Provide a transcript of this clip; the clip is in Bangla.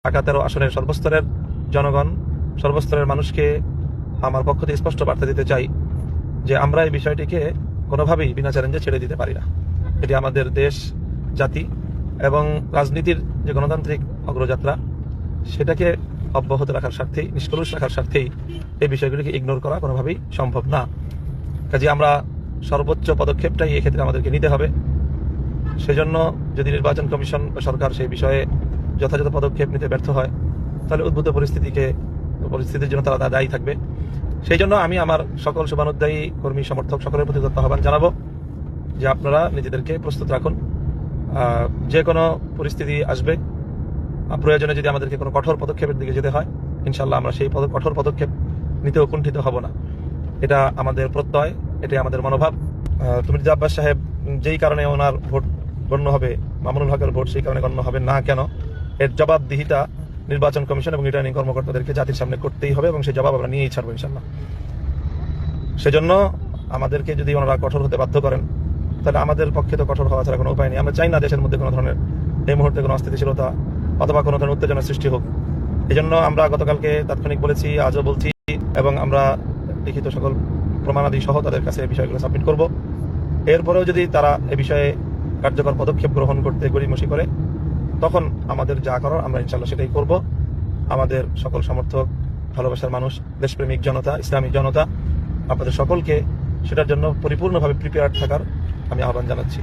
ঢাকা 13 আসনের সর্বস্তরের জনগণ, সর্বস্তরের মানুষকে আমার পক্ষ থেকে স্পষ্ট বার্তা দিতে চাই যে আমরা এই বিষয়টিকে কোনোভাবেই বিনা চ্যালেঞ্জে ছেড়ে দিতে পারি না। এটি আমাদের দেশ, জাতি এবং রাজনীতির যে গণতান্ত্রিক অগ্রযাত্রা, সেটাকে অব্যাহত রাখার স্বার্থেই, নিষ্কলুষ রাখার স্বার্থেই এই বিষয়গুলিকে ইগনোর করা কোনোভাবেই সম্ভব না। কাজে আমরা সর্বোচ্চ পদক্ষেপটাই এক্ষেত্রে আমাদেরকে নিতে হবে। সেজন্য যদি নির্বাচন কমিশন বা সরকার সেই বিষয়ে যথাযথ পদক্ষেপ নিতে ব্যর্থ হয়, তাহলে উদ্ভূত পরিস্থিতির জন্য তারা দায়ী থাকবে। সেই জন্য আমি আমার সকল শুভানুধ্যায়ী কর্মী সমর্থক সকলের প্রতি আহ্বান জানাবো যে আপনারা নিজেদেরকে প্রস্তুত রাখুন। যে কোনো পরিস্থিতি আসবে, প্রয়োজনে যদি আমাদেরকে কোনো কঠোর পদক্ষেপের দিকে যেতে হয়, ইনশাল্লাহ আমরা সেই কঠোর পদক্ষেপ নিতেও কুণ্ঠিত হব না। এটা আমাদের প্রত্যয়, এটাই আমাদের মনোভাব। মির্জা আব্বাস সাহেব যেই কারণে ওনার ভোট গণ্য হবে, মামুনুল হকের ভোট সেই কারণে গণ্য হবে না কেন, এর জবাবদিহিতা নির্বাচন কমিশন এবং রিটার্নিং কর্মকর্তাদেরকে জাতির সামনে করতেই হবে এবং সেই জবাব আমরা নিয়েই ছাড়বো ইনশাল্লাহ। সেজন্য আমাদেরকে যদি ওনারা কঠোর হতে বাধ্য করেন, তাহলে আমাদের পক্ষে তো কঠোর হওয়া ছাড়া কোনো উপায় নেই। আমরা চাই না দেশের মধ্যে কোনো ধরনের এই মুহূর্তে কোনো অস্থিতিশীলতা অথবা কোনো ধরনের উত্তেজনার সৃষ্টি হোক। এই জন্য আমরা গতকালকে তাৎক্ষণিক বলেছি, আজও বলছি, এবং আমরা লিখিত সকল প্রমাণাদি সহ তাদের কাছে বিষয়গুলো সাবমিট করব। এরপরেও যদি তারা এ বিষয়ে কার্যকর পদক্ষেপ গ্রহণ করতে গড়িমসি করে, তখন আমাদের যা করার আমরা ইনশাল্লাহ সেটাই করব। আমাদের সকল সমর্থক, ভালোবাসার মানুষ, দেশপ্রেমিক জনতা, ইসলামী জনতা, আপনাদের সকলকে সেটার জন্য পরিপূর্ণভাবে প্রিপেয়ার্ড থাকার আমি আহ্বান জানাচ্ছি।